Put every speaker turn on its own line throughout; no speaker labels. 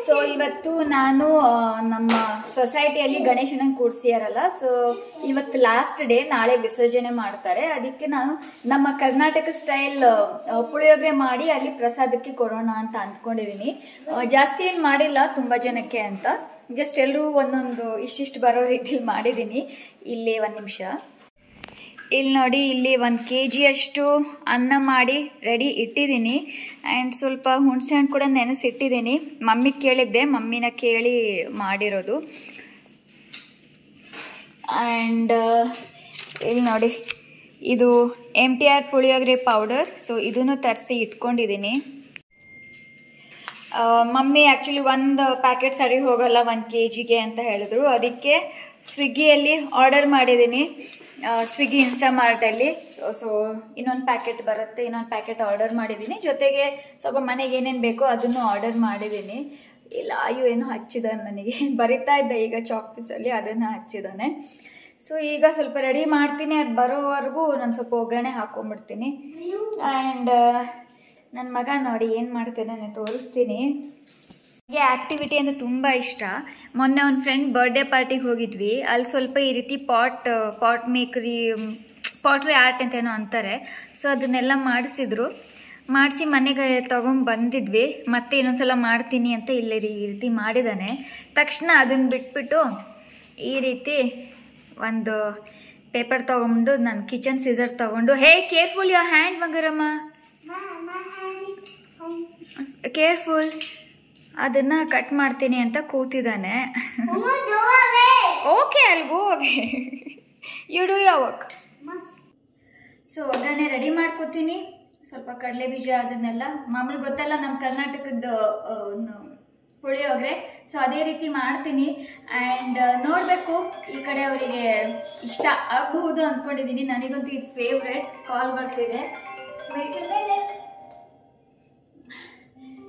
So ಇವತ್ತು ನಾನು ನಮ್ಮ ಸೊಸೈಟಿಯಲ್ಲಿ ಗಣೇಶನ ಕೂರಿಸಿಯಾರಲ್ಲ, ಸೊ ಇವತ್ತು ಲಾಸ್ಟ್ ಡೇ, ನಾಳೆ ವಿಸರ್ಜನೆ ಮಾಡ್ತಾರೆ. ಅದಕ್ಕೆ ನಾನು ನಮ್ಮ ಕರ್ನಾಟಕ ಸ್ಟೈಲ್ ಪುಳಿಯೋಗರೆ ಮಾಡಿ ಅಲ್ಲಿ ಪ್ರಸಾದಕ್ಕೆ ಕೊಡೋಣ ಅಂತ ಅಂದ್ಕೊಂಡಿದ್ದೀನಿ. ಜಾಸ್ತಿ ಏನು ಮಾಡಿಲ್ಲ ತುಂಬ ಜನಕ್ಕೆ ಅಂತ, ಜಸ್ಟ್ ಎಲ್ಲರೂ ಒಂದೊಂದು ಇಷ್ಟಿಷ್ಟು ಬರೋ ರೀತಿಲಿ ಮಾಡಿದ್ದೀನಿ. ಇಲ್ಲಿ ಒಂದು ನಿಮಿಷ, ಇಲ್ಲಿ ನೋಡಿ, ಇಲ್ಲಿ 1 kg ಅಷ್ಟು ಅನ್ನ ಮಾಡಿ ರೆಡಿ ಇಟ್ಟಿದ್ದೀನಿ. ಆ್ಯಂಡ್ ಸ್ವಲ್ಪ ಹುಣಸೆ ಹಣ್ಣು ಕೂಡ ನೆನೆಸಿಟ್ಟಿದ್ದೀನಿ. ಮಮ್ಮಿಗೆ ಕೇಳಿದ್ದೆ, ಮಮ್ಮಿನ ಕೇಳಿ ಮಾಡಿರೋದು. ಆ್ಯಂಡ್ ಇಲ್ಲಿ ನೋಡಿ, ಇದು MTR ಪುಳಿಯೋಗರೆ ಪೌಡರ್. ಸೊ ಇದನ್ನು ತರಿಸಿ ಇಟ್ಕೊಂಡಿದ್ದೀನಿ. ಮಮ್ಮಿ ಆ್ಯಕ್ಚುಲಿ 1 ಪ್ಯಾಕೆಟ್ ಸರಿ ಹೋಗಲ್ಲ 1 kgಗೆ ಅಂತ ಹೇಳಿದ್ರು. ಅದಕ್ಕೆ ಸ್ವಿಗ್ಗಿಯಲ್ಲಿ ಆರ್ಡರ್ ಮಾಡಿದ್ದೀನಿ, ಸ್ವಿಗ್ಗಿ ಇನ್ಸ್ಟಾಮಾರ್ಟಲ್ಲಿ. ಸೊ ಇನ್ನೊಂದು ಪ್ಯಾಕೆಟ್ ಬರುತ್ತೆ, ಇನ್ನೊಂದು ಪ್ಯಾಕೆಟ್ ಆರ್ಡರ್ ಮಾಡಿದ್ದೀನಿ. ಜೊತೆಗೆ ಸ್ವಲ್ಪ ಮನೆಗೆ ಏನೇನು ಬೇಕೋ ಅದನ್ನು ಆರ್ಡರ್ ಮಾಡಿದ್ದೀನಿ. ಇಲ್ಲ ಅಯ್ಯೋ ಏನೋ ಹಚ್ಚಿದಾನೆ ನನಗೆ, ಬರಿತಾ ಇದ್ದೆ ಈಗ ಚಾಕ್ಪೀಸಲ್ಲಿ, ಅದನ್ನು ಹಚ್ಚಿದ್ದಾನೆ. ಸೊ ಈಗ ಸ್ವಲ್ಪ ರೆಡಿ ಮಾಡ್ತೀನಿ, ಅದು ಬರೋವರೆಗೂ ನಾನು ಸ್ವಲ್ಪ ಒಗ್ಗರಣೆ ಹಾಕ್ಕೊಂಬಿಡ್ತೀನಿ. ಆ್ಯಂಡ್ ನನ್ನ ಮಗ ನೋಡಿ ಏನು ಮಾಡ್ತೇನೆ ತೋರಿಸ್ತೀನಿ. ನನಗೆ ಆ್ಯಕ್ಟಿವಿಟಿ ಅಂದರೆ ತುಂಬ ಇಷ್ಟ. ಮೊನ್ನೆ ಒಂದು ಫ್ರೆಂಡ್ ಬರ್ಡೇ ಪಾರ್ಟಿಗೆ ಹೋಗಿದ್ವಿ. ಅಲ್ಲಿ ಸ್ವಲ್ಪ ಈ ರೀತಿ ಪಾಟ್ ಪಾಟ್ರಿ ಆರ್ಟ್ ಅಂತ ಏನೋ ಅಂತಾರೆ. ಸೊ ಅದನ್ನೆಲ್ಲ ಮಾಡಿಸಿ ಮನೆಗೆ ತೊಗೊಂಬಂದಿದ್ವಿ. ಮತ್ತೆ ಇನ್ನೊಂದ್ಸಲ ಮಾಡ್ತೀನಿ ಅಂತ ಇಲ್ಲಿ ಈ ರೀತಿ ಮಾಡಿದ್ದಾನೆ. ತಕ್ಷಣ ಅದನ್ನು ಬಿಟ್ಬಿಟ್ಟು ಈ ರೀತಿ ಒಂದು ಪೇಪರ್ ತೊಗೊಂಡು, ನಾನು ಕಿಚನ್ ಸೀಸರ್ ತೊಗೊಂಡು, hey careful your hand Bangaramma, careful, ಅದನ್ನ ಕಟ್ ಮಾಡ್ತೀನಿ ಅಂತ ಕೂತಿದ್ದಾನೆ. ಓಕೆ, ಅಲ್ಲಿ go away, you do your work. So ಒಗ್ಗರಣೆ ರೆಡಿ ಮಾಡ್ಕೋತೀನಿ. ಸ್ವಲ್ಪ ಕಡಲೆ ಬೀಜ ಅದನ್ನೆಲ್ಲ ಮಾಮೂಲಿ ಗೊತ್ತಲ್ಲ ನಮ್ಮ ಕರ್ನಾಟಕದ ಪುಳಿಯೋಗರೆ. ಸೊ ಅದೇ ರೀತಿ ಮಾಡ್ತೀನಿ. ಆ್ಯಂಡ್ ನೋಡಬೇಕು, ಈ ಕಡೆ ಅವರಿಗೆ ಇಷ್ಟ ಆಗಬಹುದು ಅಂದ್ಕೊಂಡಿದ್ದೀನಿ. ನನಗಂತೂ ಇದು ಫೇವ್ರೆಟ್. ಕಾಲ್ ಬರ್ತಿದೆ,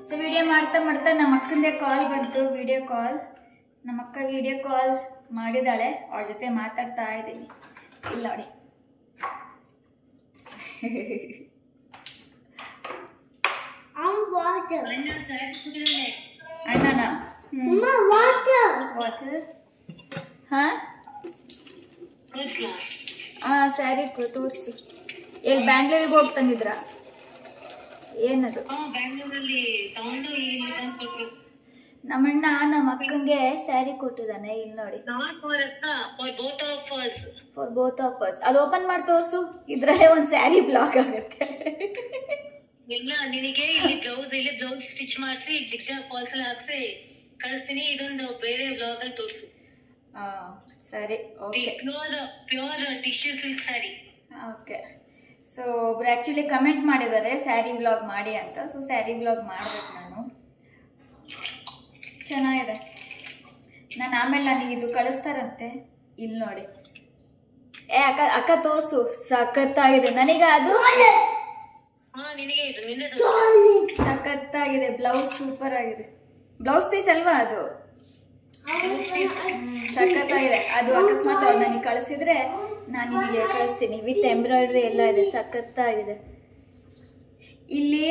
ಸೊ ವಿಡಿಯೋ ಮಾಡ್ತಾ ನಮ್ಮ ಅಕ್ಕಂದೇ ಕಾಲ್ ಬಂತು, ವಿಡಿಯೋ ಕಾಲ್. ನಮ್ಮ ಅಕ್ಕ ವಿಡಿಯೋ ಕಾಲ್ ಮಾಡಿದಾಳೆ, ಅವ್ರ ಜೊತೆ ಮಾತಾಡ್ತಾ ಇದ್ದೀನಿ. ಇಲ್ಲ ನೋಡಿ, ಅಣ್ಣನ ವಾಟರ್. ಹಾಂ ಸ್ಯಾರಿ ತೋರಿಸಿ. ಎಲ್ಲಿ ಬ್ಯಾಂಗ್ಳೂರಿಗೆ ಹೋಗಿ ತಂದಿದ್ರ? ಏನದು? ನಮ್ಮಣ್ಣ ನಮ್ಮ ಅಕ್ಕಂಗೆ ಸ್ಯಾರಿ ಕೊಟ್ಟಿದ್ದಾನೆ. ಇಲ್ಲಿ ನೋಡಿ, ಫಾರ್ ಬೋತ್ ಆಫ್ ಅಸ್. ಅದು ಓಪನ್ ಮಾಡಿ ತೋರ್ಸು, ಇದ್ರಲ್ಲೇ ಒಂದು ಸ್ಯಾರಿ ಬ್ಲಾಕ್ ಆಗುತ್ತೆ.
ಇಲ್ಲ, ನಿನಗೆ ಇಲ್ಲಿ ಬ್ಲೌಸ್ ಸ್ಟಿಚ್ ಮಾಡಿಸಿ ಜಿಗ್ಜಾಗ್ ಫಾಲ್ಸ್ ಅಲ್ಲಿ ಹಾಕ್ಸಿ ಕಳಿಸ್ತೀನಿ. ಇದೊಂದು ಬೇರೆ ಬ್ಲಾಗ್ ಅಲ್ಲಿ ತೋರಿಸು.
ಸರಿ, okay.
Pure tissue silk sari.
Okay. So ಒಬ್ರು ಆ್ಯಕ್ಚುಲಿ ಕಮೆಂಟ್ ಮಾಡಿದ್ದಾರೆ ಸ್ಯಾರಿ ಬ್ಲಾಗ್ ಮಾಡಿ ಅಂತ. ಸೊ ಸ್ಯಾರಿ ಬ್ಲಾಗ್ ಮಾಡ್ಬೇಕು ನಾನು. ಚೆನ್ನಾಗಿದೆ. ಆಮೇಲೆ ನನಗೆ ಇದು ಕಳಿಸ್ತಾರಂತೆ. ಇಲ್ಲಿ ನೋಡಿ, ಅಕ್ಕ ತೋರಿಸು, ಸಖತ್ತಾಗಿದೆ. ನನಗೆ ಅದು ಸಖತ್ತಾಗಿದೆ. ಬ್ಲೌಸ್ ಸೂಪರ್ ಆಗಿದೆ. ಬ್ಲೌಸ್ ಪೀಸ್ ಅಲ್ವಾ ಅದು? ಸಖತ್ತಾಗಿದೆ. ಅದು ಅಕಸ್ಮಾತ್ ಅವ್ರು ನನಗೆ ಕಳಿಸಿದ್ರೆ ನಾನು ನಿಮಗೆ ಕಳಿಸ್ತೀನಿ. ವಿತ್ ಎಂಬ್ರಾಯ್ಡ್ರಿ ಎಲ್ಲ ಇದೆ, ಸಖತ್ತಾಗಿದೆ. ಇಲ್ಲಿ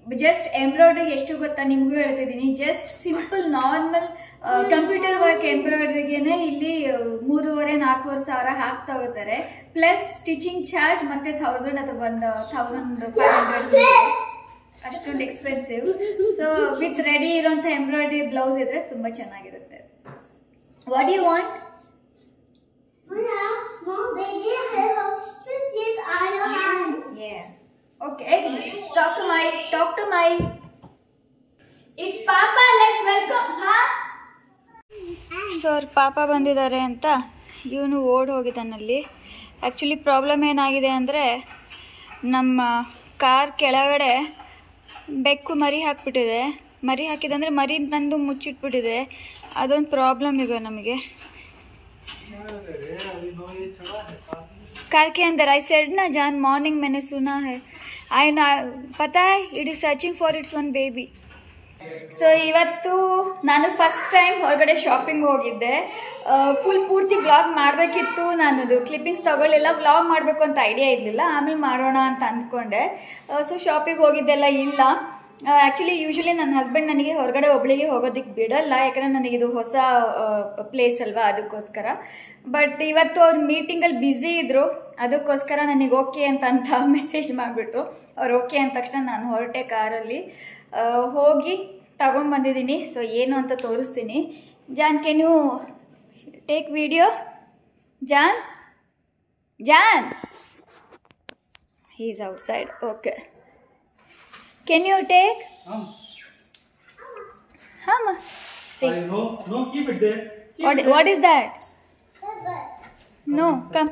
ಜಸ್ಟ್ ಎಂಬ್ರಾಯ್ಡ್ರಿಗೆ ಎಷ್ಟು ಗೊತ್ತಾ, ನಿಮಗೂ ಹೇಳ್ತಿದ್ದೀನಿ. Just simple normal computer work ಎಂಬ್ರಾಯ್ಡ್ರಿಗೇನೆ ಇಲ್ಲಿ 3,500-4,000 ಸಾವಿರ ಹಾಕ್ತಾ ಹೋಗ್ತಾರೆ. ಪ್ಲಸ್ ಸ್ಟಿಚಿಂಗ್ ಚಾರ್ಜ್ ಮತ್ತೆ 1000 ಅಥವಾ 1,500 ಅಷ್ಟೊಂದು ಎಕ್ಸ್ಪೆನ್ಸಿವ್. ಸೊ ವಿತ್ ರೆಡಿ ಇರೋಂಥ ಎಂಬ್ರಾಯ್ಡ್ರಿ ಬ್ಲೌಸ್ ಇದ್ರೆ ತುಂಬ ಚೆನ್ನಾಗಿರುತ್ತೆ. What you want? Yeah. Okay. Talk to my. It's Papa. Let's welcome. Huh? Sir ಪಾಪ ಬಂದಿದ್ದಾರೆ ಅಂತ ಇವನು ಓಡ್ ಹೋಗಿದ್ದಾನಲ್ಲಿ. ಆ್ಯಕ್ಚುಲಿ ಪ್ರಾಬ್ಲಮ್ ಏನಾಗಿದೆ ಅಂದರೆ, ನಮ್ಮ ಕಾರ್ ಕೆಳಗಡೆ ಬೆಕ್ಕು ಮರಿ ಹಾಕ್ಬಿಟ್ಟಿದೆ. ಮರಿ ಹಾಕಿದಂದರೆ ಮರಿ ತಂದು ಮುಚ್ಚಿಟ್ಬಿಟ್ಟಿದೆ. ಅದೊಂದು ಪ್ರಾಬ್ಲಮ್ ಈಗ ನಮಗೆ. कार के अंदर आई सेड ना जान, मॉर्निंग मैंने सुना है, आई ना पता है, it is searching for its one baby. So ಇವತ್ತು ನಾನು ಫಸ್ಟ್ ಟೈಮ್ ಹೊರಗಡೆ ಶಾಪಿಂಗ್ ಹೋಗಿದ್ದೆ. ಫುಲ್ ಪೂರ್ತಿ ವ್ಲಾಗ್ ಮಾಡಬೇಕಿತ್ತು, ನಾನದು ಕ್ಲಿಪ್ಪಿಂಗ್ಸ್ ತಗೊಳ್ಳಿಲ್ಲ. ವ್ಲಾಗ್ ಮಾಡಬೇಕು ಅಂತ ಐಡಿಯಾ ಇರಲಿಲ್ಲ, ಆಮೇಲೆ ಮಾಡೋಣ ಅಂತ ಅಂದ್ಕೊಂಡೆ. ಸೊ ಶಾಪಿಂಗ್ ಹೋಗಿದ್ದೆಲ್ಲ ಇಲ್ಲ. ಆ್ಯಕ್ಚುಲಿ ಯೂಶ್ವಲಿ ನನ್ನ ಹಸ್ಬೆಂಡ್ ನನಗೆ ಹೊರಗಡೆ ಒಬ್ಳಿಗೆ ಹೋಗೋದಕ್ಕೆ ಬಿಡಲ್ಲ, ಯಾಕಂದರೆ ನನಗಿದು ಹೊಸ ಪ್ಲೇಸ್ ಅಲ್ವಾ, ಅದಕ್ಕೋಸ್ಕರ. ಬಟ್ ಇವತ್ತು ಅವ್ರು ಮೀಟಿಂಗಲ್ಲಿ ಬ್ಯುಸಿ ಇದ್ದರು, ಅದಕ್ಕೋಸ್ಕರ ನನಗೆ ಓಕೆ ಅಂತ ಮೆಸೇಜ್ ಮಾಡಿಬಿಟ್ರು. ಅವ್ರು ಓಕೆ ಅಂದ ತಕ್ಷಣ ನಾನು ಹೊರಟೆ ಕಾರಲ್ಲಿ ಹೋಗಿ ತಗೊಂಡ್ಬಂದಿದ್ದೀನಿ. ಸೊ ಏನು ಅಂತ ತೋರಿಸ್ತೀನಿ. John, can you take video? John he is outside. Okay, can you take? See,
no, keep it there.
what is that? No, come.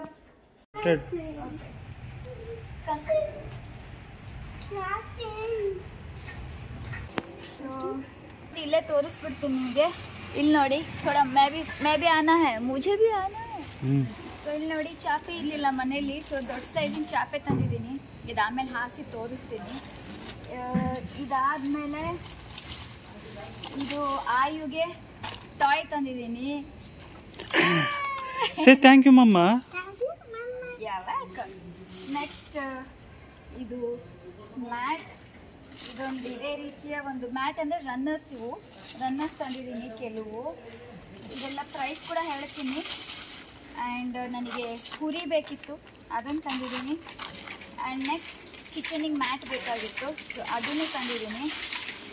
ಇಲ್ಲೇ ತೋರಿಸ್ಬಿಡ್ತೀನಿ ನಿಮಗೆ. ಇಲ್ಲಿ ನೋಡಿ, ಥೋड़ा मैं भी आना है, मुझे भी आना है. ಸೊ ಇಲ್ಲಿ ನೋಡಿ, ಚಾಪೆ ಇರಲಿಲ್ಲ ಮನೇಲಿ, ಸೊ ದೊಡ್ಡ ಸೈಜಿನ ಚಾಪೆ ತಂದಿದ್ದೀನಿ. ಇದಾದ್ಮೇಲೆ ಹಾಸಿ ತೋರಿಸ್ತೀನಿ. ಇದಾದಮೇಲೆ ಇದು ಆಯುಗೆ ಟಾಯ್ ತಂದಿದ್ದೀನಿ.
ಥ್ಯಾಂಕ್ ಯು ಮಮ್ಮ.
ಯಾವಾಗ ನೆಕ್ಸ್ಟ್ ಇದು ಮ್ಯಾಟ್, ಇದೊಂದು ಇದೇ ರೀತಿಯ ಒಂದು ಮ್ಯಾಟ್, ಅಂದರೆ ರನ್ನರ್ಸ್ ತಂದಿದ್ದೀನಿ ಕೆಲವು. ಇದೆಲ್ಲ ಪ್ರೈಸ್ ಕೂಡ ಹೇಳ್ತೀನಿ. ಆ್ಯಂಡ್ ನನಗೆ ಹುರಿ ಬೇಕಿತ್ತು, ಅದನ್ನು ತಂದಿದ್ದೀನಿ. ಆ್ಯಂಡ್ ನೆಕ್ಸ್ಟ್ ಕಿಚನಿಗೆ ಮ್ಯಾಟ್ ಬೇಕಾಗಿತ್ತು, ಸೊ ಅದನ್ನು ತಂದಿದ್ದೀನಿ.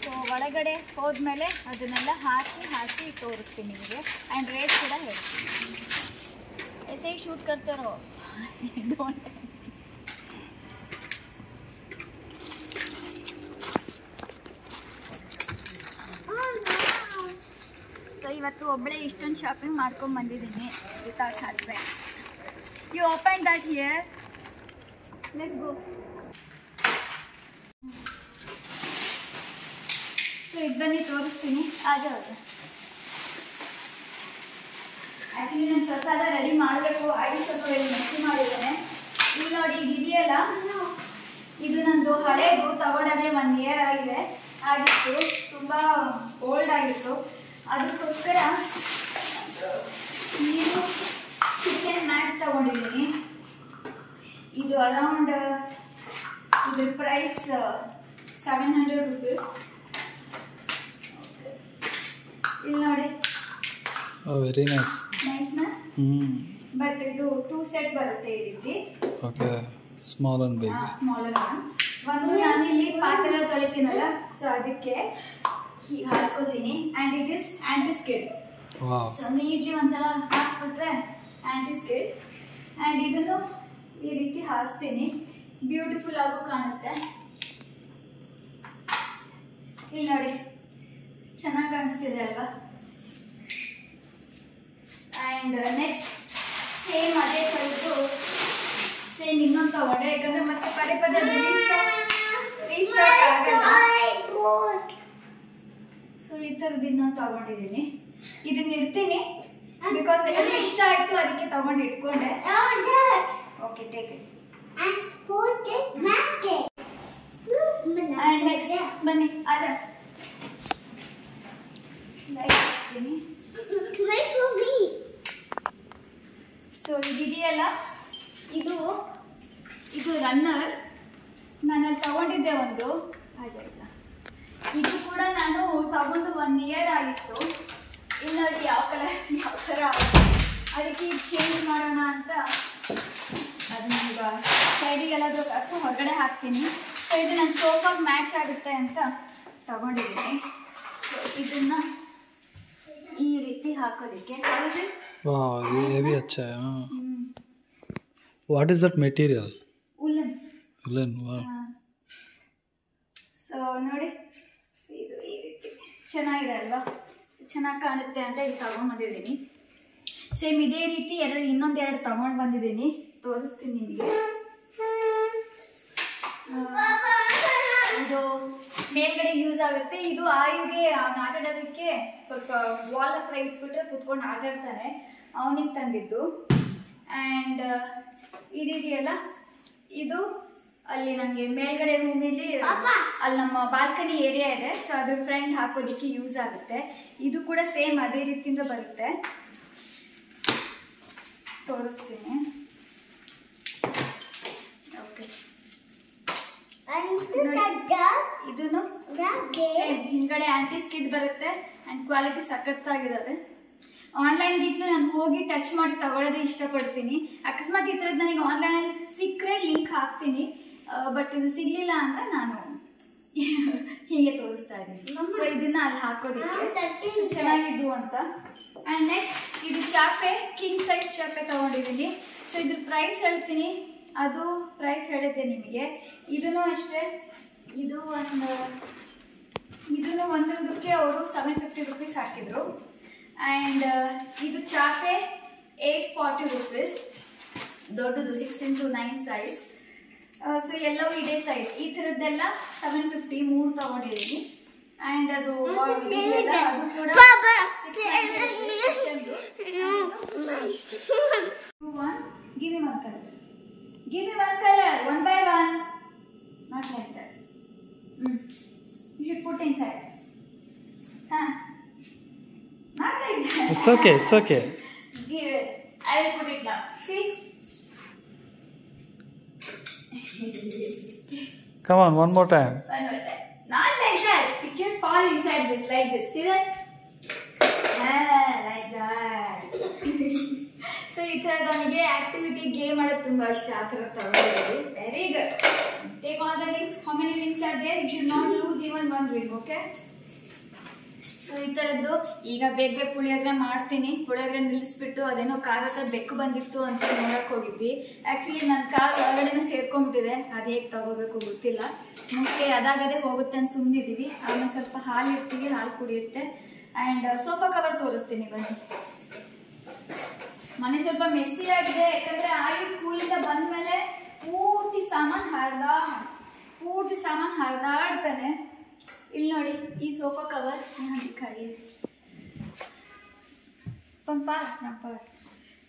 ಸೊ ಒಳಗಡೆ ಹೋದ್ಮೇಲೆ ಅದನ್ನೆಲ್ಲ ಹಾಕಿ ತೋರಿಸ್ತೀನಿ ನಿಮಗೆ. ಆ್ಯಂಡ್ ರೇಟ್ ಕೂಡ ಹೇಳ್ತೀನಿ. ऐसे ही शूट करते रहो. Don't. ಸೊ ಇವತ್ತು ಒಬ್ಬಳೇ ಇಷ್ಟೊಂದು ಶಾಪಿಂಗ್ ಮಾಡ್ಕೊಂಡು ಬಂದಿದ್ದೀನಿ without husband. You open that here, let's go. So ಇದು ಬನ್ನಿ ತೋರಿಸ್ತೀನಿ. ಆಗ ಆ್ಯಕ್ಚುಲಿ ನಾನು ಪ್ರಸಾದ ರೆಡಿ ಮಾಡಬೇಕು, ಆಗಿ ಸ್ವಲ್ಪ ಮಿಕ್ಸಿ ಮಾಡಿದ್ದೇನೆ. ಇಲ್ಲಿ ನೋಡಿ, ಇದೆಯಲ್ಲ, ಇದು ನಂದು ಹಳೇದು, ತಗೊಂಡಾಗಲೇ 1 year ಆಗಿತ್ತು, ತುಂಬ ಓಲ್ಡ್ ಆಗಿತ್ತು. ಅದಕ್ಕೋಸ್ಕರ ನೀರು ಕಿಚನ್ ಮ್ಯಾಟ್ ತಗೊಂಡಿದ್ದೀನಿ. ಇದು ಅರೌಂಡ್, ಇದ್ರ ಪ್ರೈಸ್ 700 rupees. ಇಲ್ಲಿ ನೋಡಿ,
ವೆರಿ ನೈಸ್.
ನೈಸ್ನಾ? ಬಟ್ ಇದು 2 ಸೆಟ್ ಬರುತ್ತೆ ಈ ರೀತಿ.
Okay, small and big.
Smaller ಒಂದು ನಾನಿಲ್ಲಿ ಪಾತ್ರೆ ತೊಳಿತೀನಲ್ಲ, ಸೊ ಅದಕ್ಕೆ ಹೀಗೆ ಹಾಸ್ಕೋತೀನಿ. And it is anti skid. So ನೀಡ್ಲಿ ಒಂದ್ಸಲ ಹಾಕ್ಬಿಟ್ರೆ ಆ್ಯಂಟಿ ಸ್ಕಿಡ್. ಆ್ಯಂಡ್ ಇದನ್ನು ಈ ರೀತಿ ಹಾಸ್ತೀನಿ, ಬ್ಯೂಟಿಫುಲ್ ಆಗು ಕಾಣುತ್ತೆ. ಇಲ್ಲಿ ನೋಡಿ, ಚೆನ್ನಾಗಿ ಕಾಣಿಸ್ತಿದೆ ಅಲ್ವಾ? ಆ್ಯಂಡ್ ನೆಕ್ಸ್ಟ್ ಸೇಮ್ ಅದೇ ಥರದ್ದು ಸೇಮ್ ಇನ್ನೊಂದು ತಗೊಂಡೆ, ಯಾಕಂದರೆ ಮತ್ತೆ ಪದೇ ರೀಸ್ಟಾಕ್ ಆಗಲ್ಲ. ಸೊ ಈ ಥರದ್ದು ಇನ್ನೊಂದು ತಗೊಂಡಿದ್ದೀನಿ. ಇದನ್ನ ಇಡ್ತೀನಿ, ಬಿಕಾಸ್ ಎಲ್ಲ ಇಷ್ಟ ಆಯಿತು, ಅದಕ್ಕೆ ತಗೊಂಡು ಇಟ್ಕೊಂಡೆ. Okay, take it. And next ಬನ್ನಿ, ಅದ ಲೈಟ್ ಹಾಕ್ತೀನಿ. ಸೊ ಇದೆಯಲ್ಲ, ಇದು ರನ್ನರ್ ನಾನು ತಗೊಂಡಿದ್ದೆ ಒಂದು. ಇದು ಕೂಡ ನಾನು ತಗೊಂಡು 1 year ಆಗಿತ್ತು. ಇಲ್ಲಿ ನೋಡಿ ಯಾವ ಥರ, ಅದಕ್ಕೆ ಚೇಂಜ್ ಮಾಡೋಣ ಅಂತ ಅದನ್ನ ಈಗ ಸೈಡಿಗೆಲ್ಲಾದರೂ ಅಥವಾ ಹೊರಗಡೆ ಹಾಕ್ತೀನಿ. ಸೊ ಇದು ನನ್ನ ಸೋಫಾಗೆ ಮ್ಯಾಚ್ ಆಗುತ್ತೆ ಅಂತ ತಗೊಂಡಿದ್ದೀನಿ. ಸೊ ಇದನ್ನು ಈ ರೀತಿ ಹಾಕೋದಕ್ಕೆ.
ವಾವ್, ये भी अच्छा है. What is that material? Woolen. Wow.
So ನೋಡಿ, ಇದು ಈ ರೀತಿ ಚೆನ್ನಾಗಿದೆ ಅಲ್ವಾ? ಚೆನ್ನಾಗಿ ಕಾಣುತ್ತೆ ಅಂತ ಇದು ತಗೊಂಡ್ಬಂದಿದ್ದೀನಿ. ಸೇಮ್ ಇದೇ ರೀತಿ ಇನ್ನೊಂದೆರಡು ತಗೊಂಡು ಬಂದಿದ್ದೀನಿ, ತೋರಿಸ್ತೀನಿ ನಿಮಗೆ. ಇದು ಮೇಲ್ಗಡೆ ಯೂಸ್ ಆಗುತ್ತೆ. ಇದು ಆಯುಗೆ ಆಟಾಡೋದಕ್ಕೆ ಸ್ವಲ್ಪ ವಾಲ್ ಹತ್ರ ಇಟ್ಬಿಟ್ರೆ ಕುತ್ಕೊಂಡು ಆಟಾಡ್ತಾನೆ, ಅವನಿಗೆ ತಂದಿದ್ದು. ಆ್ಯಂಡ್ ಇದೆಯಲ್ಲ, ಇದು ಅಲ್ಲಿ ನನಗೆ ಮೇಲ್ಗಡೆ ರೂಮಲ್ಲಿ ಅಲ್ಲಿ ನಮ್ಮ ಬಾಲ್ಕನಿ ಏರಿಯಾ ಇದೆ, ಸೊ ಅದ್ರ ಫ್ರಂಟ್ ಹಾಕೋದಕ್ಕೆ ಯೂಸ್ ಆಗುತ್ತೆ. ಇದು ಕೂಡ ಸೇಮ್ ಅದೇ ರೀತಿಯಿಂದ ಬರುತ್ತೆ, ತೋರಿಸ್ತೀನಿ. ಓಕೆ, ಇದನ್ನು ಸೇಮ್ ಹಿಂದ್ಗಡೆ ಆಂಟಿ ಸ್ಕಿಡ್ ಬರುತ್ತೆ ಆ್ಯಂಡ್ ಕ್ವಾಲಿಟಿ ಸಖತ್ತಾಗಿದ್ದಾವೆ. ಆನ್ಲೈನ್ಗಿಂತಲೂ ನಾನು ಹೋಗಿ ಟಚ್ ಮಾಡಿ ತಗೊಳ್ಳೋದೇ ಇಷ್ಟಪಡ್ತೀನಿ. ಅಕಸ್ಮಾತ್ ಈ ಥರದ್ದು ನನಗೆ ಆನ್ಲೈನಲ್ಲಿ ಸಿಕ್ಕರೆ ಲಿಂಕ್ ಹಾಕ್ತೀನಿ, ಬಟ್ ಇದು ಸಿಗಲಿಲ್ಲ ಅಂದರೆ ನಾನು ಹೀಗೆ ತೋರಿಸ್ತಾ ಇದ್ದೀನಿ. ಸೊ ಇದನ್ನ ಅಲ್ಲಿ ಹಾಕೋದಕ್ಕೆ ಚೆನ್ನಾಗಿದ್ದು ಅಂತ. ಆ್ಯಂಡ್ ನೆಕ್ಸ್ಟ್ ಇದು ಚಾಪೆ, ಕಿಂಗ್ ಸೈಜ್ ಚಾಪೆ ತೊಗೊಂಡಿದ್ದೀನಿ. ಸೊ ಇದ್ರ ಪ್ರೈಸ್ ಹೇಳ್ತೀನಿ, ಅದು ಪ್ರೈಸ್ ಹೇಳಿದ್ದೆ ನಿಮಗೆ. ಇದೂ ಅಷ್ಟೇ, ಇದೂ ಒಂದೊಂದಕ್ಕೆ ಅವರು 750 ರೂಪೀಸ್ ಹಾಕಿದರು. ಆ್ಯಂಡ್ ಇದು ಚಾಪೆ 840 ರೂಪೀಸ್, ದೊಡ್ಡದು 6x9 ಸೈಜ್. ಸೊ ಎಲ್ಲವೂ ಇದೇ ಸೈಜ್. ಈ ಥರದ್ದೆಲ್ಲ 750 3 ತೊಗೊಂಡಿದ್ದೀನಿ. ಆ್ಯಂಡ್ ಅದು ಕೂಡ 690 Give me one color. Give me one color, one by one. Not like that. You should put inside. Huh? Not like that.
It's okay, it's okay.
Give it. I will put it down. See?
Come on, one more time.
One more time. Not like that. It should fall inside this, like this. See that? Like that. So ಈ ಥರದ ನನಗೆ activity game ಮಾಡೋದು ತುಂಬ ಇಷ್ಟ. ಆ ಥರ ತಗೊಳ್ಳಿ. Very good. Take all the rings. How many rings are there? You should not lose even one ring. Okay. So ಈ ಥರದ್ದು ಈಗ ಬೇಗ ಪುಳಿಯೋಗರೆ ಮಾಡ್ತೀನಿ. ಪುಳಿಯೋಗರೆ ನಿಲ್ಲಿಸ್ಬಿಟ್ಟು ಅದೇನೋ ಕಾರ್ ಹತ್ರ ಬೆಕ್ಕು ಬಂದಿತ್ತು ಅಂತ ನೋಡಕ್ಕೆ ಹೋಗಿದ್ವಿ. ಆ್ಯಕ್ಚುಲಿ ನನ್ನ ಕಾರ್ ಒಳಗಡೆನೇ ಸೇರ್ಕೊಂಡ್ಬಿಟ್ಟಿದೆ, ಅದು ಹೇಗೆ ತಗೋಬೇಕು ಗೊತ್ತಿಲ್ಲ. ಮುಖ್ಯ ಅದಾಗದೇ ಹೋಗುತ್ತೆ ಅಂತ ಸುಮ್ಮನಿದ್ದೀವಿ. ಆಮೇಲೆ ಸ್ವಲ್ಪ ಹಾಲು ಇಡ್ತೀವಿ, ಹಾಲು ಕುಡಿಯುತ್ತೆ. ಆ್ಯಂಡ್ ಸೋಫಾ ಕವರ್ ತೋರಿಸ್ತೀನಿ ಬನ್ನಿ. ಮನೆ ಸ್ವಲ್ಪ ಮೆಸ್ಸಿ ಆಗಿದೆ, ಯಾಕಂದರೆ ಆಯು ಸ್ಕೂಲಿಂದ ಬಂದಮೇಲೆ ಪೂರ್ತಿ ಸಾಮಾನು ಹರಿದಾಡ್ತಾನೆ. ಇಲ್ಲಿ ನೋಡಿ, ಈ ಸೋಫಾ ಕವರ್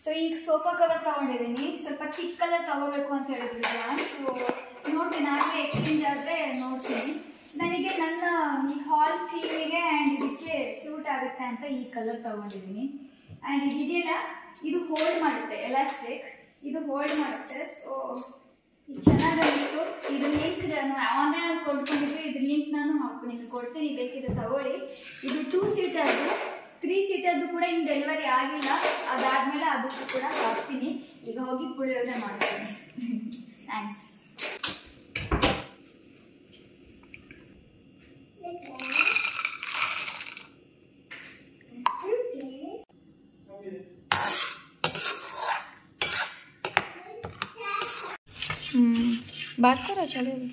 ಸೊ ಈ ಸೋಫಾ ಕವರ್ ತಗೊಂಡಿದ್ದೀನಿ. ಸ್ವಲ್ಪ ಥಿಕ್ ಕಲರ್ ತಗೋಬೇಕು ಅಂತ ಹೇಳಿದ್ರಲ್ಲ, ಸೊ ನೋಡ್ತೀನಿ, ಆಗಲೇ ಎಕ್ಸ್ಚೇಂಜ್ ಆದರೆ ನೋಡ್ತೀನಿ. ನನಗೆ ನನ್ನ ಈ ಹಾಲ್ ಥೀಮಿಗೆ ಆ್ಯಂಡ್ ಇದಕ್ಕೆ ಸೂಟ್ ಆಗುತ್ತೆ ಅಂತ ಈ ಕಲರ್ ತಗೊಂಡಿದ್ದೀನಿ. ಆ್ಯಂಡ್ ಇದೆಯಲ್ಲ, ಇದು ಹೋಲ್ಡ್ ಮಾಡುತ್ತೆ, ಎಲಾಸ್ಟಿಕ್ ಇದು ಹೋಲ್ಡ್ ಮಾಡುತ್ತೆ. ಸೊ ಇದು ಚೆನ್ನಾಗಿ ಅನಿಸ್ತು. ಇದು ಲಿಂಕ್ ನಾನು ಆನ್ಲೈನಲ್ಲಿ ಕೊಂಡ್ಕೊಂಡಿದ್ದು, ಇದ್ರ ಲಿಂಕ್ ನಾನು ನಿಮಗೆ ಕೊಡ್ತೀನಿ, ಬೇಕಿದ್ರೆ ತಗೊಳ್ಳಿ. ಇದು 2 ಸೀಟರ್ದು, 3 ಸೀಟರ್ದು ಕೂಡ ಇನ್ನು ಡೆಲಿವರಿ ಆಗಿಲ್ಲ. ಅದಾದಮೇಲೆ ಅದಕ್ಕೂ ಕೂಡ ಹಾಕ್ತೀನಿ. ಈಗ ಹೋಗಿ ಪುಳಿಯೋಗರೆ ಮಾಡ್ತೀನಿ. ಥ್ಯಾಂಕ್ಸ್. बात करो चलेगा.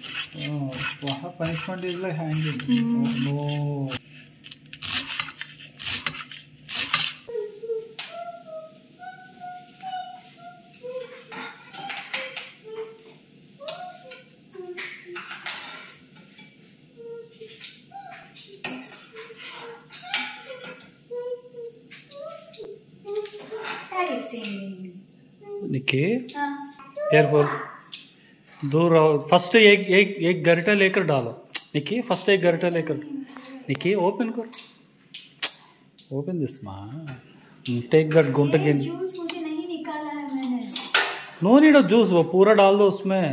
वहाँ punishment is like hanging. No. Nikki careful. दूर रहो. फर्स्ट एक गरिटा लेकर डालो. निकी फर्स्ट एक गरिटा लेकर. निकी ओपन करो. ओपन दिस माँ. टेक दैट गुंटा गेन.
जूस मुझे नहीं निकाला है मैंने.
नो नीड ऑफ जूस, वो पूरा डाल दो उसमें.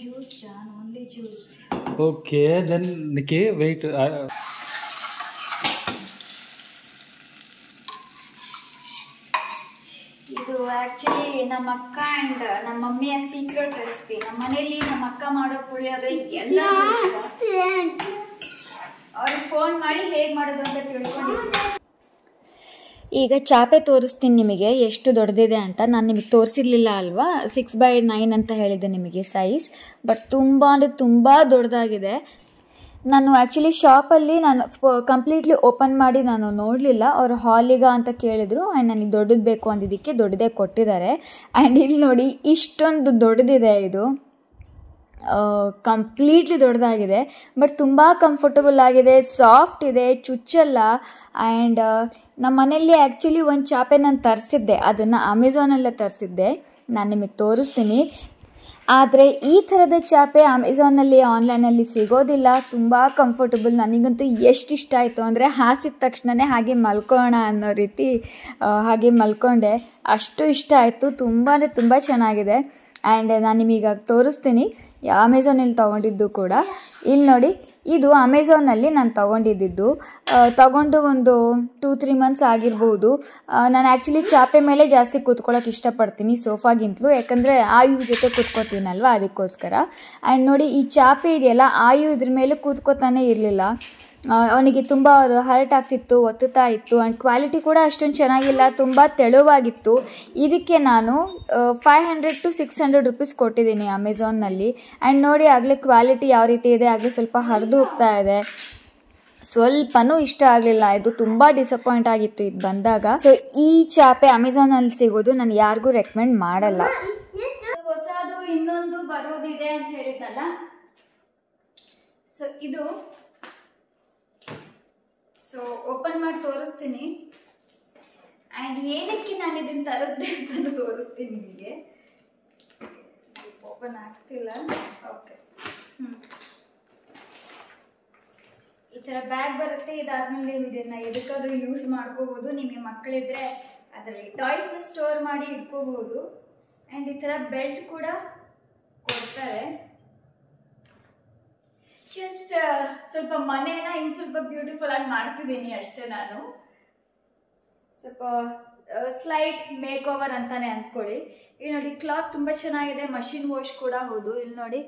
जूस जान, ओनली जूस.
ओके देन निकी वेट.
ಇದು ಆ್ಯಕ್ಚುಲಿ ನಮ್ಮ ಅಕ್ಕ ಆ್ಯಂಡ್ ನಮ್ಮ ಮಮ್ಮಿಯ ಸೀಕ್ರೆಟ್ ರೆಸಿಪಿ. ನಮ್ಮ ಮನೇಲಿ ನಮ್ಮ ಅಕ್ಕ ಮಾಡೋ ಪುಳಿಯೋಗರೆ ಎಲ್ಲ ಅವ್ರಿಗೆ ಫೋನ್ ಮಾಡಿ ಹೇಗೆ ಮಾಡೋದು ಅಂತ ತಿಳ್ಕೊಂಡಿದ್ದೀನಿ. ಈಗ ಚಾಪೆ ತೋರಿಸ್ತೀನಿ ನಿಮಗೆ ಎಷ್ಟು ದೊಡ್ಡದಿದೆ ಅಂತ. ನಾನು ನಿಮಗೆ ತೋರಿಸಿರ್ಲಿಲ್ಲ ಅಲ್ವಾ, 6x9 ಅಂತ ಹೇಳಿದೆ ನಿಮಗೆ ಸೈಜ್. ಬಟ್ ತುಂಬ ಅಂದರೆ ತುಂಬ ದೊಡ್ಡದಾಗಿದೆ. ನಾನು ಆ್ಯಕ್ಚುಲಿ ಶಾಪಲ್ಲಿ ನಾನು ಕಂಪ್ಲೀಟ್ಲಿ ಓಪನ್ ಮಾಡಿ ನಾನು ನೋಡಲಿಲ್ಲ. ಅವರು ಹಾಲಿಗ ಅಂತ ಕೇಳಿದರು ಆ್ಯಂಡ್ ನನಗೆ ದೊಡ್ಡದು ಬೇಕು ಅಂದಿದ್ದಕ್ಕೆ ದೊಡ್ಡದೇ ಕೊಟ್ಟಿದ್ದಾರೆ. ಆ್ಯಂಡ್ ಇಲ್ಲಿ ನೋಡಿ, ಇಷ್ಟೊಂದು ದೊಡ್ಡದಿದೆ ಇದು. ಕಂಪ್ಲೀಟ್ಲಿ ದೊಡ್ಡದಾಗಿದೆ, ಬಟ್ ತುಂಬ ಕಂಫರ್ಟಬಲ್ ಆಗಿದೆ, ಸಾಫ್ಟ್ ಇದೆ, ಚುಚ್ಚಲ್ಲ. ಆ್ಯಂಡ್ ನಮ್ಮ ಮನೆಯಲ್ಲಿ ಆ್ಯಕ್ಚುಲಿ ಒಂದು ಚಾಪೆ ನಾನು ತರಿಸಿದ್ದೆ, ಅದನ್ನು ಅಮೆಝಾನಲ್ಲೇ ತರಿಸಿದ್ದೆ, ನಾನು ನಿಮಗೆ ತೋರಿಸ್ತೀನಿ. ಆದರೆ ಈ ಥರದ ಚಾಪೆ ಅಮೆಝಾನಲ್ಲಿ ಆನ್ಲೈನಲ್ಲಿ ಸಿಗೋದಿಲ್ಲ. ತುಂಬ ಕಂಫರ್ಟಬಲ್. ನನಗಂತೂ ಎಷ್ಟು ಇಷ್ಟ ಆಯಿತು ಅಂದರೆ, ಹಾಸಿದ ತಕ್ಷಣವೇ ಹಾಗೆ ಮಲ್ಕೋಣ ಅನ್ನೋ ರೀತಿ ಹಾಗೆ ಮಲ್ಕೊಂಡೆ. ಅಷ್ಟು ಇಷ್ಟ ಆಯಿತು. ತುಂಬ ಅಂದರೆ ತುಂಬ ಚೆನ್ನಾಗಿದೆ. ಆ್ಯಂಡ್ ನಾನು ನಿಮೀಗ ತೋರಿಸ್ತೀನಿ ಅಮೆಝಾನಲ್ಲಿ ತೊಗೊಂಡಿದ್ದು ಕೂಡ. ಇಲ್ಲಿ ನೋಡಿ, ಇದು ಅಮೆಝಾನಲ್ಲಿ ನಾನು ತೊಗೊಂಡಿದ್ದು. ತೊಗೊಂಡು ಒಂದು 2-3 ಮಂತ್ಸ್ ಆಗಿರ್ಬೋದು. ನಾನು ಆ್ಯಕ್ಚುಲಿ ಚಾಪೆ ಮೇಲೆ ಜಾಸ್ತಿ ಕೂತ್ಕೊಳ್ಳೋಕೆ ಇಷ್ಟಪಡ್ತೀನಿ ಸೋಫಾಗಿಂತಲೂ, ಯಾಕಂದರೆ ಆಯು ಜೊತೆ ಕೂತ್ಕೋತೀನಲ್ವ, ಅದಕ್ಕೋಸ್ಕರ. ಆ್ಯಂಡ್ ನೋಡಿ, ಈ ಚಾಪೆ ಇದೆಯಲ್ಲ, ಆಯು ಇದ್ರ ಮೇಲೆ ಕೂತ್ಕೋತಾನೆ ಇರಲಿಲ್ಲ. ಅವನಿಗೆ ತುಂಬ ಹರ್ಟ್ ಆಗ್ತಿತ್ತು, ಒತ್ತುತ್ತಾ ಇತ್ತು. ಆ್ಯಂಡ್ ಕ್ವಾಲಿಟಿ ಕೂಡ ಅಷ್ಟೊಂದು ಚೆನ್ನಾಗಿಲ್ಲ, ತುಂಬ ತೆಳುವಾಗಿತ್ತು. ಇದಕ್ಕೆ ನಾನು 500 to 600 rupees ಕೊಟ್ಟಿದ್ದೀನಿ ಅಮೆಝಾನ್ನಲ್ಲಿ. ಆ್ಯಂಡ್ ನೋಡಿ, ಆಗಲೇ ಕ್ವಾಲಿಟಿ ಯಾವ ರೀತಿ ಇದೆ, ಆಗಲೇ ಸ್ವಲ್ಪ ಹರಿದು ಹೋಗ್ತಾ ಇದೆ. ಸ್ವಲ್ಪನೂ ಇಷ್ಟ ಆಗಲಿಲ್ಲ. ಇದು ತುಂಬ ಡಿಸಪಾಯಿಂಟ್ ಆಗಿತ್ತು ಇದು ಬಂದಾಗ. ಸೊ ಈ ಚಾಪೆ ಅಮೆಝಾನಲ್ಲಿ ಸಿಗೋದು ನಾನು ಯಾರಿಗೂ ರೆಕಮೆಂಡ್ ಮಾಡಲ್ಲ. ಹೊಸದು ಇನ್ನೊಂದು ಬರೋದಿದೆ ಅಂತ ಹೇಳಿದ್ನಲ್ಲ, ಸೊ ಇದು ಓಪನ್ ಮಾಡಿ ತೋರಿಸ್ತೀನಿ. ಆ್ಯಂಡ್ ಏನಕ್ಕೆ ನಾನು ಇದನ್ನು ತರಿಸ್ದೆ ಅಂತ ತೋರಿಸ್ತೀನಿ ನಿಮಗೆ. ಓಪನ್ ಆಗ್ತಿಲ್ಲ. ಓಕೆ, ಈ ಥರ ಬ್ಯಾಗ್ ಬರುತ್ತೆ. ಇದಾದ್ಮೇಲೆ ನೀವು ಇದನ್ನು ಎದಕ್ಕಾದ್ರೂ ಯೂಸ್ ಮಾಡ್ಕೋಬೋದು. ನಿಮಗೆ ಮಕ್ಕಳಿದ್ರೆ ಅದರಲ್ಲಿ ಟಾಯ್ಸ್ನ ಸ್ಟೋರ್ ಮಾಡಿ ಇಟ್ಕೋಬೋದು. ಆ್ಯಂಡ್ ಈ ಥರ ಬೆಲ್ಟ್ ಕೂಡ ಕೊಡ್ತಾರೆ. ಜಸ್ಟ್ ಸ್ವಲ್ಪ ಮನೇನ ಇನ್ನು ಸ್ವಲ್ಪ ಬ್ಯೂಟಿಫುಲ್ ಆಗಿ ಮಾಡ್ತಿದ್ದೀನಿ ಅಷ್ಟೇ. ನಾನು ಸ್ವಲ್ಪ ಸ್ಲೈಟ್ ಮೇಕ್ ಓವರ್ ಅಂತಾನೆ ಅಂದ್ಕೊಳ್ಳಿ. ಇಲ್ಲಿ ನೋಡಿ, ಕ್ಲಾತ್ ತುಂಬ ಚೆನ್ನಾಗಿದೆ, ಮಷಿನ್ ವಾಶ್ ಕೂಡ ಹೌದು. ಇಲ್ಲಿ ನೋಡಿ,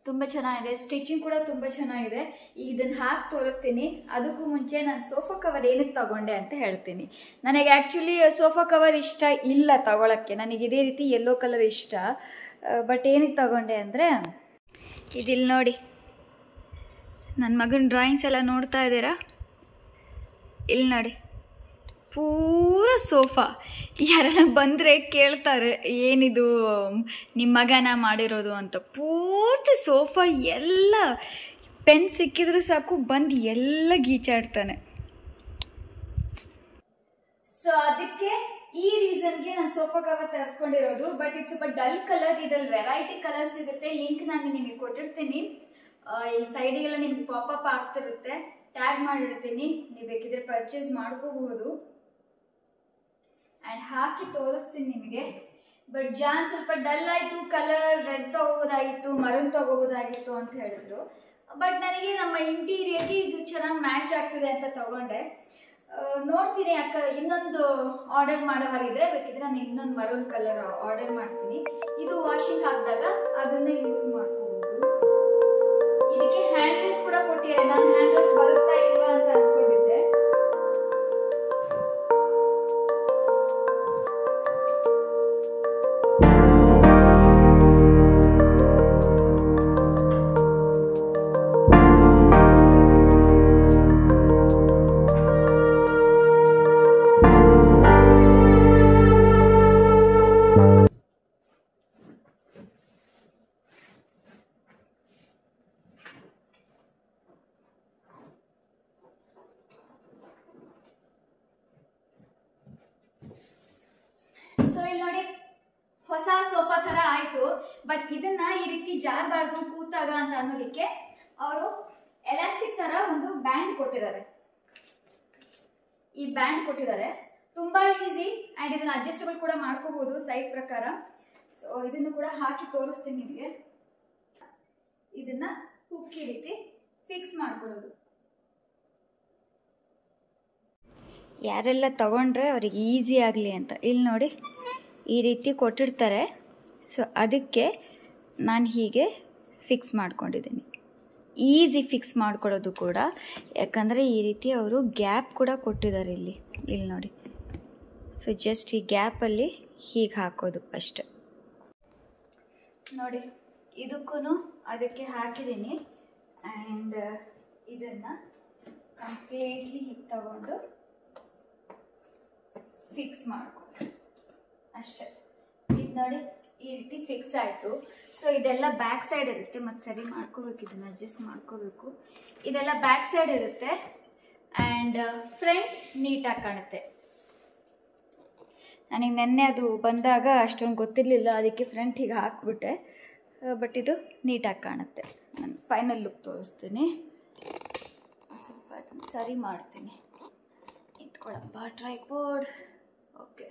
ತುಂಬ ಚೆನ್ನಾಗಿದೆ, ಸ್ಟಿಚಿಂಗ್ ಕೂಡ ತುಂಬ ಚೆನ್ನಾಗಿದೆ. ಈಗ ಇದನ್ನು ಹಾಕಿ ತೋರಿಸ್ತೀನಿ. ಅದಕ್ಕೂ ಮುಂಚೆ ನಾನು ಸೋಫಾ ಕವರ್ ಏನಕ್ಕೆ ತಗೊಂಡೆ ಅಂತ ಹೇಳ್ತೀನಿ. ನನಗೆ ಆ್ಯಕ್ಚುಲಿ ಸೋಫಾ ಕವರ್ ಇಷ್ಟ ಇಲ್ಲ ತಗೊಳಕ್ಕೆ. ನನಗೆ ಇದೇ ರೀತಿ ಯೆಲ್ಲೋ ಕಲರ್ ಇಷ್ಟ. ಬಟ್ ಏನಕ್ಕೆ ತಗೊಂಡೆ ಅಂದರೆ, ಇದಿಲ್ಲಿ ನೋಡಿ, ನನ್ನ ಮಗನ ಡ್ರಾಯಿಂಗ್ಸ್ ಎಲ್ಲ ನೋಡ್ತಾ ಇದ್ದೀರಾ? ಇಲ್ಲಿ ನೋಡಿ, ಪೂರ ಸೋಫಾ. ಯಾರನ್ನ ಬಂದರೆ ಕೇಳ್ತಾರೆ, ಏನಿದು ನಿಮ್ಮ ಮಗನ ಮಾಡಿರೋದು ಅಂತ. ಪೂರ್ತಿ ಸೋಫಾ ಎಲ್ಲ ಪೆನ್ ಸಿಕ್ಕಿದ್ರೆ ಸಾಕು ಬಂದು ಎಲ್ಲ ಗೀಚಾಡ್ತಾನೆ. ಸೊ ಅದಕ್ಕೆ ಈ ರೀಸನ್ಗೆ ನಾನು ಸೋಫಾ ಕವರ್ ತರಿಸ್ಕೊಂಡಿರೋದು. ಬಟ್ ಇದು ಸ್ವಲ್ಪ ಡಲ್ ಕಲರ್. ಇದ್ರಲ್ಲಿ ವೆರೈಟಿ ಕಲರ್ ಸಿಗುತ್ತೆ. ಲಿಂಕ್ ನಾನು ನಿಮಗೆ ಕೊಟ್ಟಿರ್ತೀನಿ. ಈ ಸೈಡಿಗೆಲ್ಲ ನಿಮ್ಗೆ ಪಾಪಪ್ ಆಗ್ತಿರುತ್ತೆ, ಟ್ಯಾಗ್ ಮಾಡಿರ್ತೀನಿ. ನೀವು ಬೇಕಿದ್ರೆ ಪರ್ಚೇಸ್ ಮಾಡ್ಕೋಬಹುದು. ಆ್ಯಂಡ್ ಹಾಕಿ ತೋರಿಸ್ತೀನಿ ನಿಮಗೆ. ಬಟ್ ಜಾನ್ ಸ್ವಲ್ಪ ಡಲ್ ಆಯಿತು, ಕಲರ್ ರೆಡ್ ತಗೋಬೋದಾಗಿತ್ತು, ಮರೂನ್ ತಗೋಬೋದಾಗಿತ್ತು ಅಂತ ಹೇಳಿದ್ರು. ಬಟ್ ನನಗೆ ನಮ್ಮ ಇಂಟೀರಿಯರ್ಗೆ ಇದು ಚೆನ್ನಾಗಿ ಮ್ಯಾಚ್ ಆಗ್ತಿದೆ ಅಂತ ತಗೊಂಡೆ. ನೋಡ್ತೀನಿ, ಯಾಕೆ ಇನ್ನೊಂದು ಆರ್ಡರ್ ಮಾಡೋ ಹಾಗಿದ್ರೆ ಬೇಕಿದ್ರೆ ನಾನು ಇನ್ನೊಂದು ಮರೂನ್ ಕಲರ್ ಆರ್ಡರ್ ಮಾಡ್ತೀನಿ. ಇದು ವಾಷಿಂಗ್ ಹಾಕಿದಾಗ ಅದನ್ನೇ ಯೂಸ್ ಮಾಡ್ಕೋಬಹುದು. ಇದಕ್ಕೆ ಹ್ಯಾಂಡ್ ರೆಸ್ಟ್ ಕೂಡ ಕೊಟ್ಟಿದ್ದಾರೆ. ನಾನು ಹ್ಯಾಂಡ್ ರೆಸ್ಟ್ ಬರುತ್ತಾ ಇಲ್ವಾ ಅಂತ ಅಂದ್ಕೊಂಡಿದ್ದೆ. ಸೊ ಇಲ್ಲಿ ನೋಡಿ, ಹೊಸ ಸೋಫಾ ತರ ಆಯ್ತು. ಬಟ್ ಇದನ್ನ ಈ ರೀತಿ ಜಾರಬಾರ್ದು ಕೂತಾಗ ಅಂತ ಅನ್ನೋದಕ್ಕೆ ಅವರು ಎಲಾಸ್ಟಿಕ್ ತರ ಒಂದು ಬ್ಯಾಂಡ್ ಕೊಟ್ಟಿದ್ದಾರೆ. ಈ ಬ್ಯಾಂಡ್ ಕೊಟ್ಟಿದ್ದಾರೆ, ತುಂಬಾ ಈಸಿ. ಆ್ಯಂಡ್ ಇದನ್ನ ಅಡ್ಜಸ್ಟಬಲ್ ಕೂಡ ಮಾಡ್ಕೋಬಹುದು ಸೈಜ್ ಪ್ರಕಾರ. ಸೊ ಇದನ್ನು ಕೂಡ ಹಾಕಿ ತೋರಿಸ್ತೀನಿ ನಿಮಗೆ. ಇದನ್ನ ಹುಕ್ ಈ ರೀತಿ ಫಿಕ್ಸ್ ಮಾಡ್ಕೊಳ್ಳೋದು. ಯಾರೆಲ್ಲ ತಗೊಂಡ್ರೆ ಅವ್ರಿಗೆ ಈಸಿ ಆಗಲಿ ಅಂತ ಇಲ್ಲಿ ನೋಡಿ ಈ ರೀತಿ ಕೊಟ್ಟಿರ್ತಾರೆ. ಸೊ ಅದಕ್ಕೆ ನಾನು ಹೀಗೆ ಫಿಕ್ಸ್ ಮಾಡ್ಕೊಂಡಿದ್ದೀನಿ. ಈಸಿ ಫಿಕ್ಸ್ ಮಾಡ್ಕೊಳ್ಳೋದು ಕೂಡ, ಯಾಕಂದರೆ ಈ ರೀತಿ ಅವರು ಗ್ಯಾಪ್ ಕೂಡ ಕೊಟ್ಟಿದ್ದಾರೆ ಇಲ್ಲಿ ನೋಡಿ. ಸೊ ಜಸ್ಟ್ ಈ ಗ್ಯಾಪಲ್ಲಿ ಹೀಗೆ ಹಾಕೋದು ಅಷ್ಟೆ. ನೋಡಿ, ಇದಕ್ಕೂ ಅದಕ್ಕೆ ಹಾಕಿದ್ದೀನಿ. ಆ್ಯಂಡ್ ಇದನ್ನು ಕಂಪ್ಲೀಟ್ಲಿ ಹೀಗೆ ತಗೊಂಡು ಫಿಕ್ಸ್ ಮಾಡ್ಕೊಂಡು ಅಷ್ಟೆ. ಇದು ನೋಡಿ ಈ ರೀತಿ ಫಿಕ್ಸ್ ಆಯಿತು. ಸೊ ಇದೆಲ್ಲ ಬ್ಯಾಕ್ ಸೈಡ್ ಇರುತ್ತೆ, ಮತ್ತು ಸರಿ ಮಾಡ್ಕೋಬೇಕು, ಇದನ್ನು ಅಡ್ಜಸ್ಟ್ ಮಾಡ್ಕೋಬೇಕು. ಇದೆಲ್ಲ ಬ್ಯಾಕ್ ಸೈಡ್ ಇರುತ್ತೆ. ಆ್ಯಂಡ್ ಫ್ರಂಟ್ ನೀಟಾಗಿ ಕಾಣುತ್ತೆ. ನನಗೆ ನೆನ್ನೆ ಅದು ಬಂದಾಗ ಅಷ್ಟೊಂದು ಗೊತ್ತಿರಲಿಲ್ಲ, ಅದಕ್ಕೆ ಫ್ರಂಟ್ ಹೀಗೆ ಹಾಕ್ಬಿಟ್ಟೆ. ಬಟ್ ಇದು ನೀಟಾಗಿ ಕಾಣುತ್ತೆ. ನಾನು ಫೈನಲ್ ಲುಕ್ ತೋರಿಸ್ತೀನಿ. ಸ್ವಲ್ಪ ಅದನ್ನು ಸರಿ ಮಾಡ್ತೀನಿ. ಟ್ರೈಪಾಡ್. ಓಕೆ,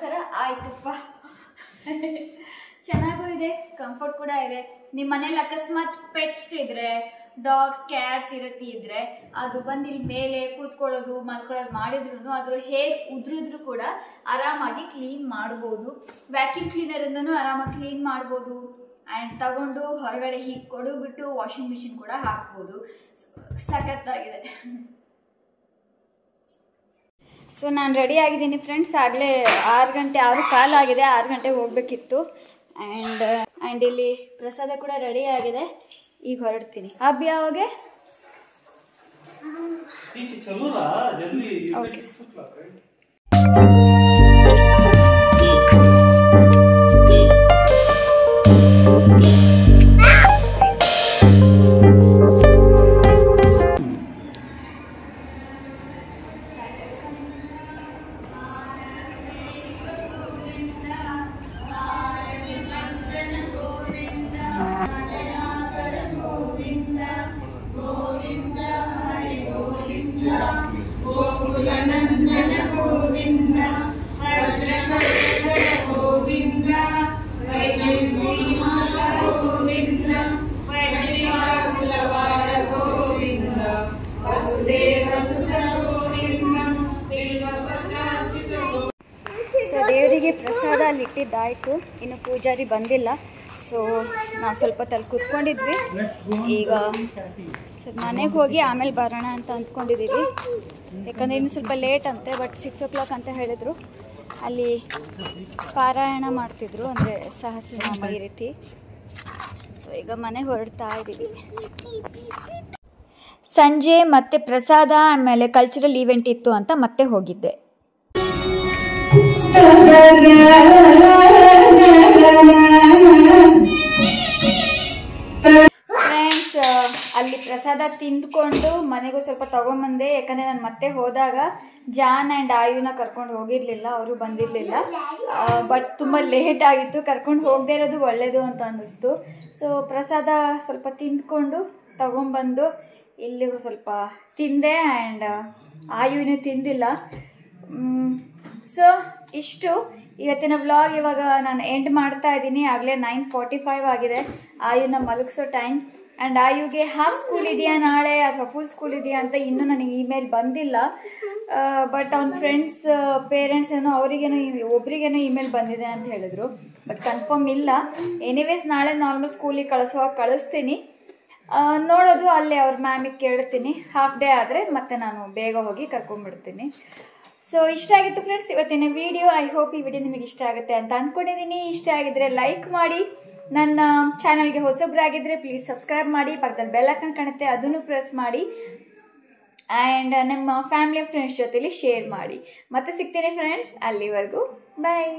ಥರ ಆಯ್ತಪ್ಪ. ಚೆನ್ನಾಗೂ ಇದೆ, ಕಂಫರ್ಟ್ ಕೂಡ ಇದೆ. ನಿಮ್ಮ ಮನೇಲಿ ಅಕಸ್ಮಾತ್ ಪೆಟ್ಸ್ ಇದ್ರೆ, ಡಾಗ್ಸ್, ಕ್ಯಾಟ್ಸ್ ಇದ್ರೆ ಅದು ಬಂದು ಇಲ್ಲಿ ಮೇಲೆ ಕೂತ್ಕೊಳ್ಳೋದು ಮಲ್ಕೊಳ್ಳೋದು ಮಾಡಿದ್ರು ಅದ್ರ ಹೇರ್ ಉದ್ರಿದ್ರು ಕೂಡ ಆರಾಮಾಗಿ ಕ್ಲೀನ್ ಮಾಡ್ಬೋದು. ವ್ಯಾಕ್ಯೂಮ್ ಕ್ಲೀನರಿಂದನೂ ಆರಾಮಾಗಿ ಕ್ಲೀನ್ ಮಾಡ್ಬೋದು. ಆ್ಯಂಡ್ ತಗೊಂಡು ಹೊರಗಡೆ ಹೀಗೆ ಕೊಡುಬಿಟ್ಟು ವಾಷಿಂಗ್ ಮಿಷಿನ್ ಕೂಡ ಹಾಕ್ಬೋದು. ಸಖತ್ತಾಗಿದೆ. ಸೊ ನಾನು ರೆಡಿ ಆಗಿದ್ದೀನಿ ಫ್ರೆಂಡ್ಸ್. ಆಗಲೇ 6:15 ಆಗಿದೆ. 6 ಗಂಟೆಗೆ ಹೋಗಬೇಕಿತ್ತು. ಆ್ಯಂಡ್ ಇಲ್ಲಿ ಪ್ರಸಾದ ಕೂಡ ರೆಡಿ ಆಗಿದೆ. ಈಗ ಹೊರಡ್ತೀನಿ. ಅಬ್ಬಿ ಯಾವಾಗೆ ಸೊ ದೇವರಿಗೆ ಪ್ರಸಾದ ಅಲ್ಲಿ ಇಟ್ಟಿದ್ದಾಯಿತು. ಇನ್ನು ಪೂಜಾರಿ ಬಂದಿಲ್ಲ. ಸೊ ನಾವು ಸ್ವಲ್ಪ ತಲೆ ಕೂತ್ಕೊಂಡಿದ್ವಿ. ಈಗ ಸ್ವಲ್ಪ ಮನೆಗೆ ಹೋಗಿ ಆಮೇಲೆ ಬರೋಣ ಅಂತ ಅಂದ್ಕೊಂಡಿದ್ದೀವಿ. ಯಾಕಂದರೆ ಇನ್ನು ಸ್ವಲ್ಪ ಲೇಟ್ ಅಂತೆ. ಬಟ್ 6 o'clock ಅಂತ ಹೇಳಿದರು. ಅಲ್ಲಿ ಪಾರಾಯಣ ಮಾಡ್ತಿದ್ರು, ಅಂದರೆ ಸಹಸ್ರನಾಮ ಈ ರೀತಿ. ಸೊ ಈಗ ಮನೆಗೆ ಹೊರಡ್ತಾ ಇದ್ದೀವಿ. ಸಂಜೆ ಮತ್ತೆ ಪ್ರಸಾದ ಆಮೇಲೆ ಕಲ್ಚರಲ್ ಈವೆಂಟ್ ಇತ್ತು ಅಂತ ಮತ್ತೆ ಹೋಗಿದ್ದೆ. ಫ್ರೆಂಡ್ಸ್, ಅಲ್ಲಿ ಪ್ರಸಾದ ತಿಂದ್ಕೊಂಡು ಮನೆಗೂ ಸ್ವಲ್ಪ ತಗೊಂಬಂದೆ. ಯಾಕಂದರೆ ನಾನು ಮತ್ತೆ ಹೋದಾಗ ಜಾನ್ ಆ್ಯಂಡ್ ಆಯುನ ಕರ್ಕೊಂಡು ಹೋಗಿರಲಿಲ್ಲ, ಅವರು ಬಂದಿರಲಿಲ್ಲ. ಬಟ್ ತುಂಬ ಲೇಟ್ ಆಗಿತ್ತು. ಕರ್ಕೊಂಡು ಹೋಗದೇ ಇರೋದು ಒಳ್ಳೆಯದು ಅಂತ ಅನ್ನಿಸ್ತು. ಸೊ ಪ್ರಸಾದ ಸ್ವಲ್ಪ ತಿಂದ್ಕೊಂಡು ತಗೊಂಬಂದು ಇಲ್ಲಿಗೂ ಸ್ವಲ್ಪ ತಿಂದೆ. ಆ್ಯಂಡ್ ಆಯುನೂ ತಿಂದಿಲ್ಲ. ಸೊ ಇಷ್ಟು ಇವತ್ತಿನ ವ್ಲಾಗ್. ಇವಾಗ ನಾನು ಎಂಡ್ ಮಾಡ್ತಾ ಇದ್ದೀನಿ. ಆಗಲೇ 9:45 ಆಗಿದೆ. ಆಯುನ ಮಲಗಿಸೋ ಟೈಮ್. ಆ್ಯಂಡ್ ಆಯುಗೆ ಹಾಫ್ ಸ್ಕೂಲ್ ಇದೆಯಾ ನಾಳೆ ಅಥವಾ ಫುಲ್ ಸ್ಕೂಲ್ ಇದೆಯಾ ಅಂತ ಇನ್ನೂ ನನಗೆ ಇಮೇಲ್ ಬಂದಿಲ್ಲ. ಬಟ್ ಅವ್ನ ಫ್ರೆಂಡ್ಸ್ ಪೇರೆಂಟ್ಸ್ ಏನೋ ಅವರಿಗೇನೋ ಒಬ್ರಿಗೇನೋ ಇಮೇಲ್ ಬಂದಿದೆ ಅಂತ ಹೇಳಿದ್ರು. ಬಟ್ ಕನ್ಫರ್ಮ್ ಇಲ್ಲ. ಎನಿವೇಸ್ ನಾಳೆ ನಾರ್ಮಲ್ ಸ್ಕೂಲಿಗೆ ಕಳಿಸ್ತೀನಿ. ನೋಡೋದು ಅಲ್ಲೇ ಅವ್ರ ಮ್ಯಾಮಿಗೆ ಕೇಳ್ತೀನಿ. ಹಾಫ್ ಡೇ ಆದರೆ ಮತ್ತೆ ನಾನು ಬೇಗ ಹೋಗಿ ಕರ್ಕೊಂಡ್ಬಿಡ್ತೀನಿ. ಸೊ ಇಷ್ಟ ಆಗಿತ್ತು ಫ್ರೆಂಡ್ಸ್ ಇವತ್ತಿನ ವಿಡಿಯೋ. ಐ ಹೋಪ್ ಈ ವಿಡಿಯೋ ನಿಮಗೆ ಇಷ್ಟ ಆಗುತ್ತೆ ಅಂತ ಅಂದ್ಕೊಂಡಿದ್ದೀನಿ. ಇಷ್ಟ ಆಗಿದ್ರೆ ಲೈಕ್ ಮಾಡಿ. ನನ್ನ ಚಾನಲ್ಗೆ ಹೊಸಬ್ರಾಗಿದ್ದರೆ ಪ್ಲೀಸ್ ಸಬ್ಸ್ಕ್ರೈಬ್ ಮಾಡಿ. ಪಕ್ಕದಲ್ಲಿ ಬೆಲ್ ಐಕಾನ್ ಕಾಣುತ್ತೆ, ಅದನ್ನು ಪ್ರೆಸ್ ಮಾಡಿ. ಆ್ಯಂಡ್ ನಿಮ್ಮ ಫ್ಯಾಮಿಲಿ ಫ್ರೆಂಡ್ಸ್ ಜೊತೆಲಿ ಶೇರ್ ಮಾಡಿ. ಮತ್ತೆ ಸಿಗ್ತೀನಿ ಫ್ರೆಂಡ್ಸ್. ಅಲ್ಲಿವರೆಗೂ ಬಾಯ್.